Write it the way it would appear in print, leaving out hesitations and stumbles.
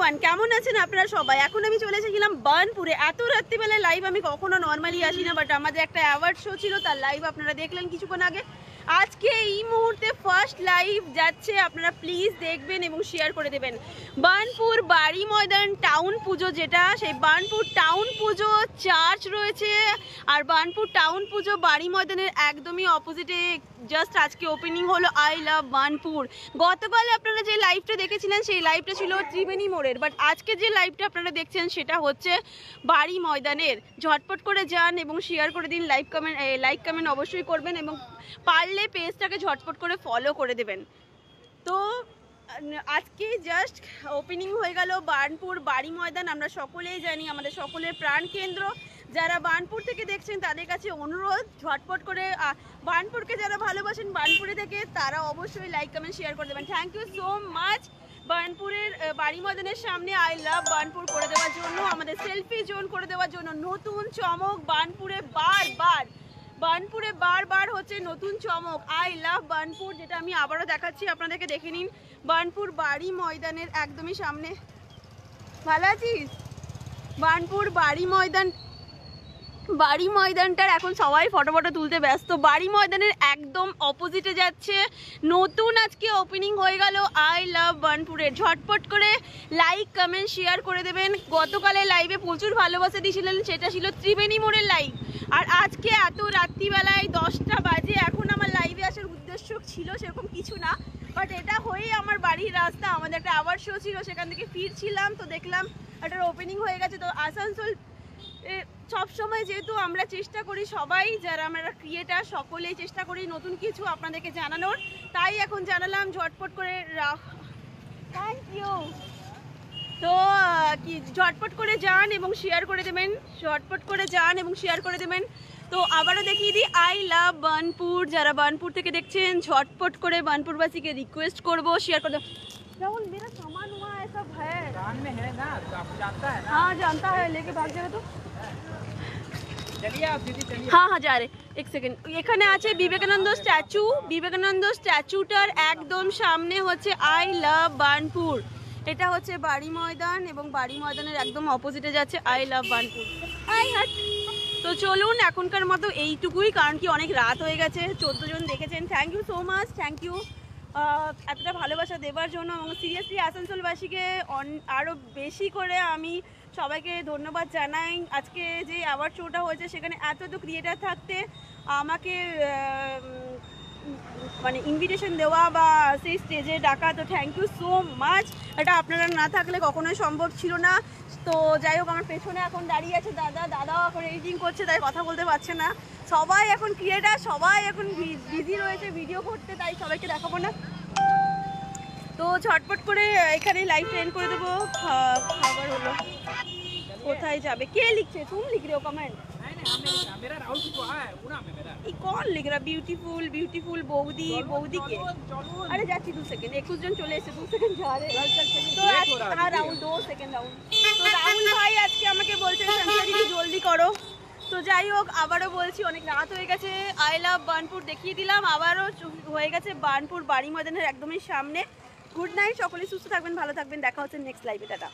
Everyone, কেমন আছেন আপনারা সবাই? এখন আমি চলে এসেছিলাম বার্নপুরে। এত রাত্রিবেলায় লাইভ আমি কখনো নর্মালি আসি না, বাট আমাদের একটা অ্যাওয়ার্ড শো ছিল, তার লাইভ আপনারা দেখলেন কিছুক্ষণ আগে। আজকে এই মুহূর্তে ফার্স্ট লাইভ যাচ্ছে, আপনারা প্লিজ দেখবেন এবং শেয়ার করে দেবেন। বার্নপুর বাড়ি ময়দান টাউন পুজো, যেটা সেই বার্নপুর টাউন পুজো চার্চ রয়েছে, আর বার্নপুর টাউন পুজো বাড়ি ময়দানের একদমই অপোজিটে জাস্ট আজকে ওপেনিং হলো আই লাভ বার্নপুর। গতকাল আপনারা যে লাইভটা দেখেছিলেন সেই লাইভটা ছিল ত্রিবেণী মোড়ের, বাট আজকে যে লাইভটা আপনারা দেখছেন সেটা হচ্ছে বাড়ি ময়দানের। ঝটপট করে যান এবং শেয়ার করে দিন, লাইক কমেন্ট অবশ্যই করবেন এবং পারলে পেজটাকে ঝটপট করে ফলো করে দেবেন। তো আজকে জাস্ট ওপেনিং হয়ে গেল বার্নপুর বাড়ি ময়দান। আমরা সকলেই জানি আমাদের সকলের প্রাণ কেন্দ্র। যারা বার্নপুর থেকে দেখছেন তাদের কাছে অনুরোধ, ঝটপট করে বার্নপুরকে যারা ভালোবাসেন বার্নপুরে থেকে, তারা অবশ্যই লাইক কমেন্ট শেয়ার করে দেবেন। থ্যাংক ইউ সো মাচ বার্নপুরের বাড়ি ময়দানের সামনে আই লাভ বার্নপুর করে দেওয়ার জন্য, আমাদের সেলফি জোন করে দেওয়ার জন্য। নতুন চমক বার্নপুরে বারবার হচ্ছে নতুন চমক আই লাভ বার্নপুর, যেটা আমি আবারও দেখাচ্ছি আপনাদেরকে, দেখে নিন। বার্নপুর বাড়ি ময়দানের একদমই সামনে। ভালো আছিস? বার্নপুর বাড়ি ময়দানটার এখন সবাই ফটো তুলতে ব্যস্ত। বাড়ি ময়দানের একদম অপোজিটে যাচ্ছে নতুন, আজকে ওপেনিং হয়ে গেল আই লাভ বার্নপুরের। ঝটপট করে লাইক কমেন্ট শেয়ার করে দেবেন। গতকালের লাইভে প্রচুর ভালোবাসা দিয়েছিলেন, সেটা ছিল ত্রিবেণী মোড়ের লাইভ। আর আজকে এত রাত্রিবেলায় 10টা বাজে এখন আমার লাইভে আসার উদ্দেশ্য ছিল সেরকম কিছু না, বাট এটা হয়েই আমার বাড়ির রাস্তা। আমাদের একটা অ্যাওয়ার্ড শো ছিল, সেখান থেকে ফিরছিলাম, তো দেখলাম এটার ওপেনিং হয়ে গেছে। তো আসানসোল সবসময় যেহেতু আমরা চেষ্টা করি, সবাই যারা আমরা ক্রিয়েটার সকলেই চেষ্টা করি নতুন কিছু আপনাদেরকে জানানোর, তাই এখন জানালাম ঝটপট করে। Thank you. তো কি ঝটপট করে যান এবং শেয়ার করে দেবেন, তো আবারও দেখিয়ে দিই আই লাভ বার্নপুর। যারা বার্নপুর থেকে দেখছেন ঝটপট করে বার্নপুরবাসীকে রিকোয়েস্ট করবো শেয়ার করে দেবেন। राहुल मेरा सामान वहाँ है, सब है दुकान में है ना, तो आपको जानता है ना? हाँ जानता है, लेके भाग जाएगा तो चलिए आप दीदी चलिए। हाँ जा रहे, एक सेकेंड। এখানে আছে বিবেকানন্দ স্ট্যাচুটার একদম সামনে হচ্ছে আই লাভ বার্নপুর। এটা হচ্ছে বাড়ি ময়দান এবং বাড়ি ময়দানের একদম অপোজিটে যাচ্ছে আই লাভ বার্নপুর। তো চলুন এখনকার মতো এইটুকুই, কারণ কি অনেক রাত হয়ে গেছে। 14 জন দেখেছেন, thank you so much, thank you এতটা ভালোবাসা দেওয়ার জন্য। এবং সিরিয়াসলি আসানসোলবাসীকে আরও বেশি করে আমি সবাইকে ধন্যবাদ জানাই। আজকে যে অ্যাওয়ার্ড শোটা হয়েছে সেখানে এত ক্রিয়েটার থাকতে আমাকে মানে ইনভিটেশন দেওয়া বা সেই স্টেজে ডাকা, তো থ্যাংক ইউ সো মাচ। এটা আপনারা না থাকলে কখনোই সম্ভব ছিল না। তো যাই হোক, আমার পেছনে এখন দাঁড়িয়ে আছে দাদাও এখন এডিটিং করছে, তাই কথা বলতে পারছে না। সবাই এখন ক্রিয়েটার, সবাই এখন বিজি রয়েছে ভিডিও করতে, তাই সবাইকে দেখাবো না। তো ঝটপট করে এখানে লাইভ ট্রেন করে দেবো। খাবার হলো, কোথায় যাবে? কে লিখছে? তুমি লিখ রে কমেন্ট? कौन लिख रहा? ब्यूटीफुल बौदी के। अरे যাচ্ছি 2 সেকেন্ড, 21 জন চলে এসেছে, 2 সেকেন্ড যা রে। তো রাহুল 2 সেকেন্ড রাহুল। তো রাহুল ভাই আজকে আমাকে বলছে সংখ্যা দিদি জলদি করো। তো যাই হোক, আবারও বলছি অনেক রাত হয়ে গেছে। আই লাভ বার্নপুর দেখিয়ে দিলাম, আবারও হয়ে গেছে বার্নপুর বাড়ি ময়দানের একদমই সামনে। গুড নাইট, সকলেই সুস্থ থাকবেন, ভালো থাকবেন, দেখা হচ্ছে নেক্সট লাইভে। টাটা।